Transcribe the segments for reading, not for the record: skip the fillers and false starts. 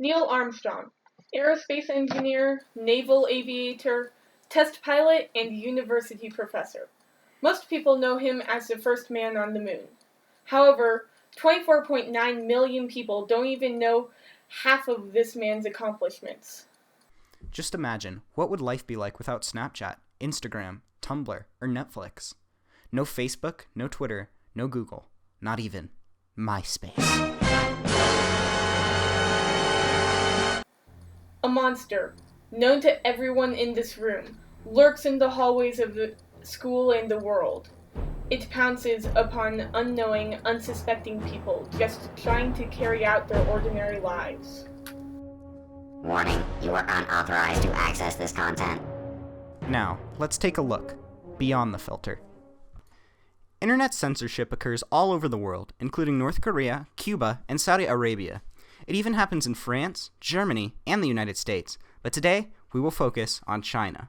Neil Armstrong, aerospace engineer, naval aviator, test pilot, and university professor. Most people know him as the first man on the moon. However, 24.9 million people don't even know half of this man's accomplishments. Just imagine, what would life be like without Snapchat, Instagram, Tumblr, or Netflix? No Facebook, no Twitter, no Google, not even MySpace. A monster, known to everyone in this room, lurks in the hallways of the school and the world. It pounces upon unknowing, unsuspecting people just trying to carry out their ordinary lives. Warning, you are unauthorized to access this content. Now, let's take a look beyond the filter. Internet censorship occurs all over the world, including North Korea, Cuba, and Saudi Arabia. It even happens in France, Germany, and the United States, but today we will focus on China.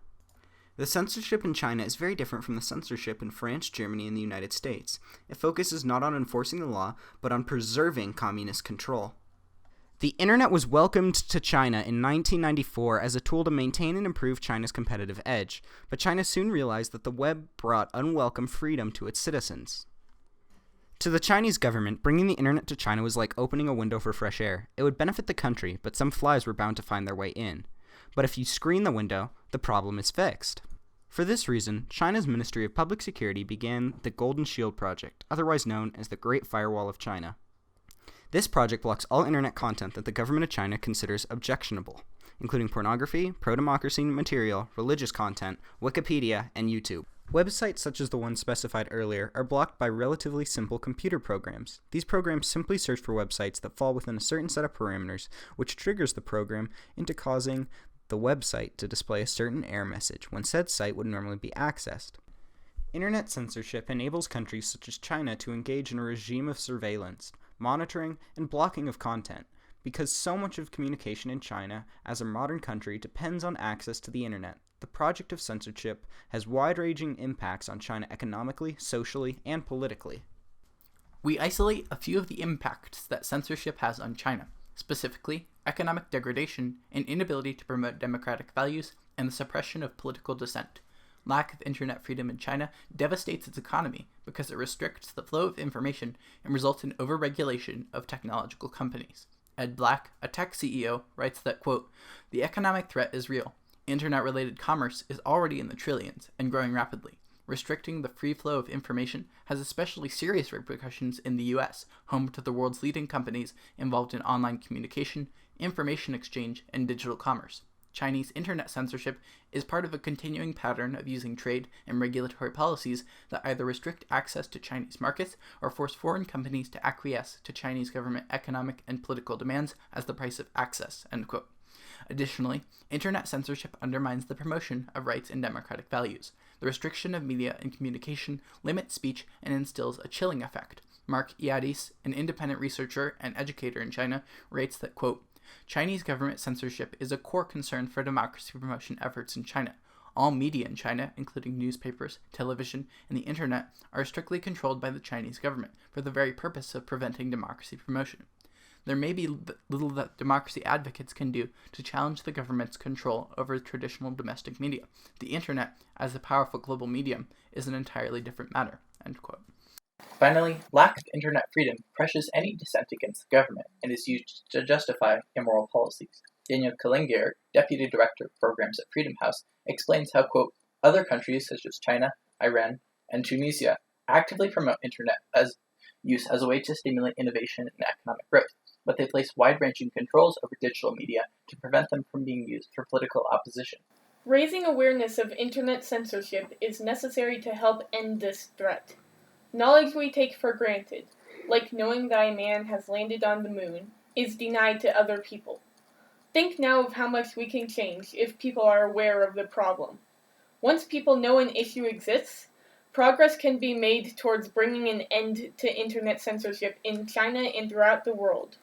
The censorship in China is very different from the censorship in France, Germany, and the United States. It focuses not on enforcing the law, but on preserving communist control. The internet was welcomed to China in 1994 as a tool to maintain and improve China's competitive edge, but China soon realized that the web brought unwelcome freedom to its citizens. To the Chinese government, bringing the internet to China was like opening a window for fresh air. It would benefit the country, but some flies were bound to find their way in. But if you screen the window, the problem is fixed. For this reason, China's Ministry of Public Security began the Golden Shield Project, otherwise known as the Great Firewall of China. This project blocks all internet content that the government of China considers objectionable, including pornography, pro-democracy material, religious content, Wikipedia, and YouTube. Websites such as the one specified earlier are blocked by relatively simple computer programs. These programs simply search for websites that fall within a certain set of parameters, which triggers the program into causing the website to display a certain error message when said site would normally be accessed. Internet censorship enables countries such as China to engage in a regime of surveillance, monitoring, and blocking of content, because so much of communication in China as a modern country depends on access to the internet. The project of censorship has wide-ranging impacts on China economically, socially, and politically. We isolate a few of the impacts that censorship has on China, specifically economic degradation and inability to promote democratic values and the suppression of political dissent. Lack of internet freedom in China devastates its economy because it restricts the flow of information and results in overregulation of technological companies. Ed Black, a tech CEO, writes that, quote, "The economic threat is real. Internet-related commerce is already in the trillions and growing rapidly. Restricting the free flow of information has especially serious repercussions in the US, home to the world's leading companies involved in online communication, information exchange, and digital commerce. Chinese internet censorship is part of a continuing pattern of using trade and regulatory policies that either restrict access to Chinese markets or force foreign companies to acquiesce to Chinese government economic and political demands as the price of access," end quote. Additionally, internet censorship undermines the promotion of rights and democratic values. The restriction of media and communication limits speech and instills a chilling effect. Mark Iadis, an independent researcher and educator in China, writes that, quote, "Chinese government censorship is a core concern for democracy promotion efforts in China. All media in China, including newspapers, television, and the internet, are strictly controlled by the Chinese government for the very purpose of preventing democracy promotion. There may be little that democracy advocates can do to challenge the government's control over traditional domestic media. The internet, as a powerful global medium, is an entirely different matter," end quote. Finally, lack of internet freedom pressures any dissent against the government and is used to justify immoral policies. Daniel Kalingier, deputy director of programs at Freedom House, explains how, quote, "Other countries such as China, Iran, and Tunisia actively promote internet use as a way to stimulate innovation and economic growth, but they place wide-ranging controls over digital media to prevent them from being used for political opposition." Raising awareness of internet censorship is necessary to help end this threat. Knowledge we take for granted, like knowing that a man has landed on the moon, is denied to other people. Think now of how much we can change if people are aware of the problem. Once people know an issue exists, progress can be made towards bringing an end to internet censorship in China and throughout the world.